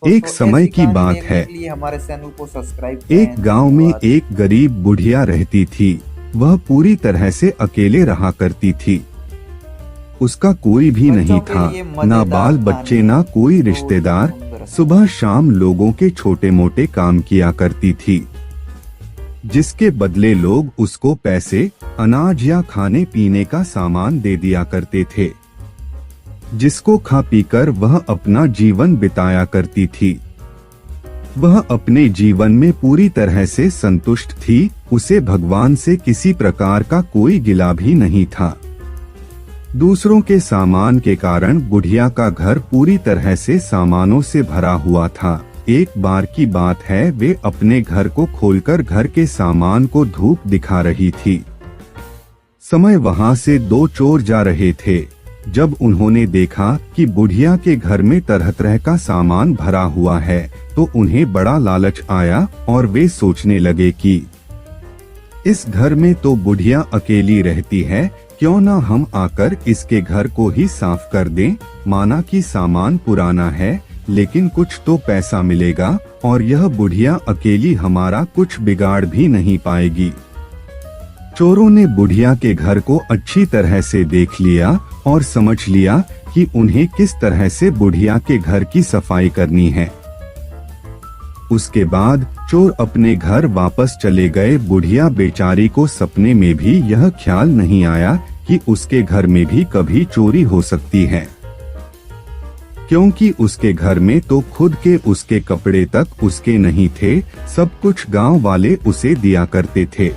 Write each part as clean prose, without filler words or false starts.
एक समय की बात है, हमारे चैनल को सब्सक्राइब एक गांव में एक गरीब बुढ़िया रहती थी। वह पूरी तरह से अकेले रहा करती थी। उसका कोई भी नहीं था, ना बाल बच्चे, ना कोई रिश्तेदार। सुबह शाम लोगों के छोटे मोटे काम किया करती थी, जिसके बदले लोग उसको पैसे, अनाज या खाने पीने का सामान दे दिया करते थे, जिसको खा पीकर वह अपना जीवन बिताया करती थी। वह अपने जीवन में पूरी तरह से संतुष्ट थी। उसे भगवान से किसी प्रकार का कोई गिला भी नहीं था। दूसरों के सामान के कारण बुढ़िया का घर पूरी तरह से सामानों से भरा हुआ था। एक बार की बात है, वे अपने घर को खोलकर घर के सामान को धूप दिखा रही थी। समय वहां से दो चोर जा रहे थे। जब उन्होंने देखा कि बुढ़िया के घर में तरह तरह का सामान भरा हुआ है, तो उन्हें बड़ा लालच आया और वे सोचने लगे कि इस घर में तो बुढ़िया अकेली रहती है, क्यों ना हम आकर इसके घर को ही साफ कर दें। माना कि सामान पुराना है, लेकिन कुछ तो पैसा मिलेगा और यह बुढ़िया अकेली हमारा कुछ बिगाड़ भी नहीं पाएगी। चोरों ने बुढ़िया के घर को अच्छी तरह से देख लिया और समझ लिया कि उन्हें किस तरह से बुढ़िया के घर की सफाई करनी है। उसके बाद चोर अपने घर वापस चले गए। बुढ़िया बेचारी को सपने में भी यह ख्याल नहीं आया कि उसके घर में भी कभी चोरी हो सकती है, क्योंकि उसके घर में तो खुद के उसके कपड़े तक उसके नहीं थे। सब कुछ गांव वाले उसे दिया करते थे,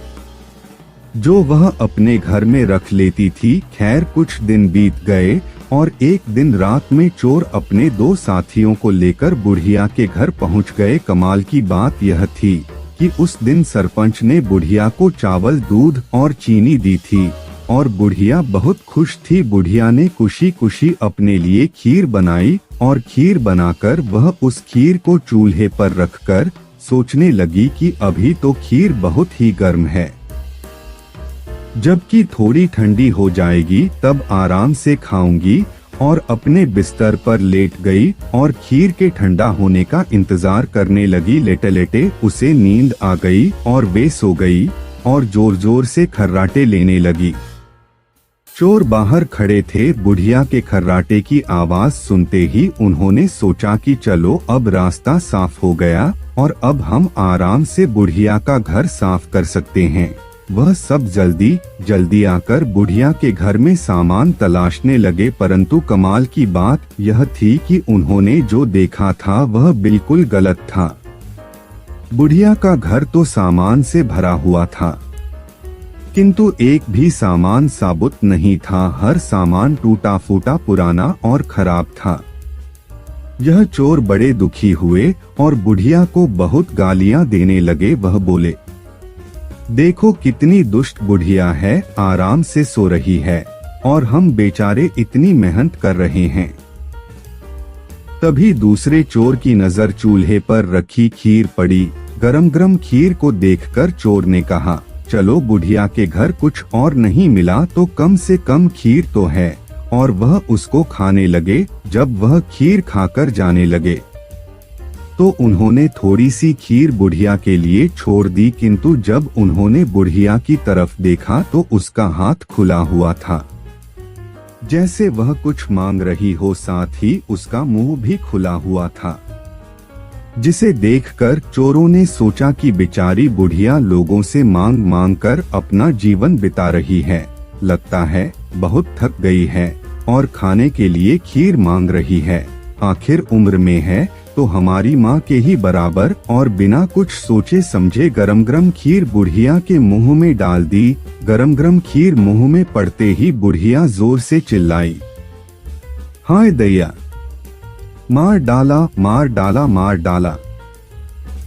जो वह अपने घर में रख लेती थी। खैर, कुछ दिन बीत गए और एक दिन रात में चोर अपने दो साथियों को लेकर बुढ़िया के घर पहुंच गए। कमाल की बात यह थी कि उस दिन सरपंच ने बुढ़िया को चावल, दूध और चीनी दी थी और बुढ़िया बहुत खुश थी। बुढ़िया ने खुशी खुशी अपने लिए खीर बनाई और खीर बनाकर वह उस खीर को चूल्हे पर रखकर सोचने लगी कि अभी तो खीर बहुत ही गर्म है, जबकि थोड़ी ठंडी हो जाएगी तब आराम से खाऊंगी। और अपने बिस्तर पर लेट गई और खीर के ठंडा होने का इंतजार करने लगी। लेटे लेटे उसे नींद आ गई और वे सो गई और जोर जोर से खर्राटे लेने लगी। चोर बाहर खड़े थे। बुढ़िया के खर्राटे की आवाज सुनते ही उन्होंने सोचा कि चलो अब रास्ता साफ हो गया और अब हम आराम से बुढ़िया का घर साफ कर सकते हैं। वह सब जल्दी जल्दी आकर बुढ़िया के घर में सामान तलाशने लगे, परंतु कमाल की बात यह थी कि उन्होंने जो देखा था वह बिल्कुल गलत था। बुढ़िया का घर तो सामान से भरा हुआ था, किंतु एक भी सामान साबुत नहीं था। हर सामान टूटा फूटा, पुराना और खराब था। यह चोर बड़े दुखी हुए और बुढ़िया को बहुत गालियां देने लगे। वह बोले, देखो कितनी दुष्ट बुढ़िया है, आराम से सो रही है और हम बेचारे इतनी मेहनत कर रहे हैं। तभी दूसरे चोर की नजर चूल्हे पर रखी खीर पड़ी। गरम गरम खीर को देखकर चोर ने कहा, चलो बुढ़िया के घर कुछ और नहीं मिला तो कम से कम खीर तो है, और वह उसको खाने लगे। जब वह खीर खाकर जाने लगे तो उन्होंने थोड़ी सी खीर बुढ़िया के लिए छोड़ दी, किंतु जब उन्होंने बुढ़िया की तरफ देखा तो उसका हाथ खुला हुआ था, जैसे वह कुछ मांग रही हो। साथ ही उसका मुंह भी खुला हुआ था, जिसे देखकर चोरों ने सोचा कि बेचारी बुढ़िया लोगों से मांग मांग कर अपना जीवन बिता रही है, लगता है बहुत थक गई है और खाने के लिए खीर मांग रही है। आखिर उम्र में है तो हमारी माँ के ही बराबर। और बिना कुछ सोचे समझे गरम गरम खीर बुढ़िया के मुंह में डाल दी। गरम गरम खीर मुंह में पड़ते ही बुढ़िया जोर से चिल्लाई, हाय दैया, मार डाला, मार डाला, मार डाला।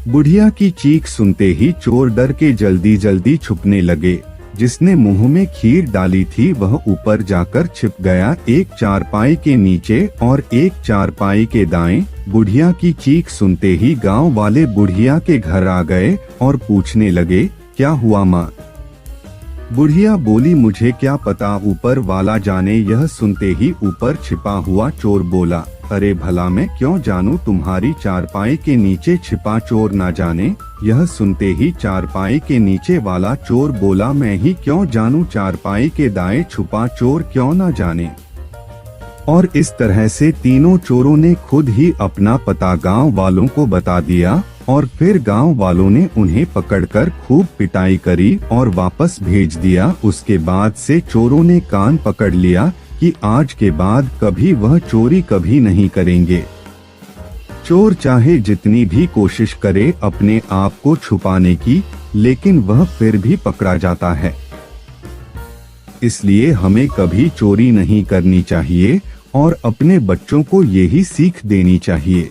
बुढ़िया की चीख सुनते ही चोर डर के जल्दी जल्दी छुपने लगे। जिसने मुंह में खीर डाली थी वह ऊपर जाकर छिप गया, एक चारपाई के नीचे और एक चारपाई के दाएं। बुढ़िया की चीख सुनते ही गांव वाले बुढ़िया के घर आ गए और पूछने लगे, क्या हुआ माँ? बुढ़िया बोली, मुझे क्या पता, ऊपर वाला जाने। यह सुनते ही ऊपर छिपा हुआ चोर बोला, अरे भला मैं क्यों जानूं तुम्हारी चारपाई के नीचे छिपा चोर ना जाने। यह सुनते ही चारपाई के नीचे वाला चोर बोला, मैं ही क्यों जानूं चारपाई के दाएं छुपा चोर क्यों ना जाने। और इस तरह से तीनों चोरों ने खुद ही अपना पता गांव वालों को बता दिया और फिर गांव वालों ने उन्हें पकड़कर खूब पिटाई करी और वापस भेज दिया। उसके बाद से चोरों ने कान पकड़ लिया कि आज के बाद कभी वह चोरी कभी नहीं करेंगे। चोर चाहे जितनी भी कोशिश करे अपने आप को छुपाने की, लेकिन वह फिर भी पकड़ा जाता है। इसलिए हमें कभी चोरी नहीं करनी चाहिए और अपने बच्चों को यही सीख देनी चाहिए।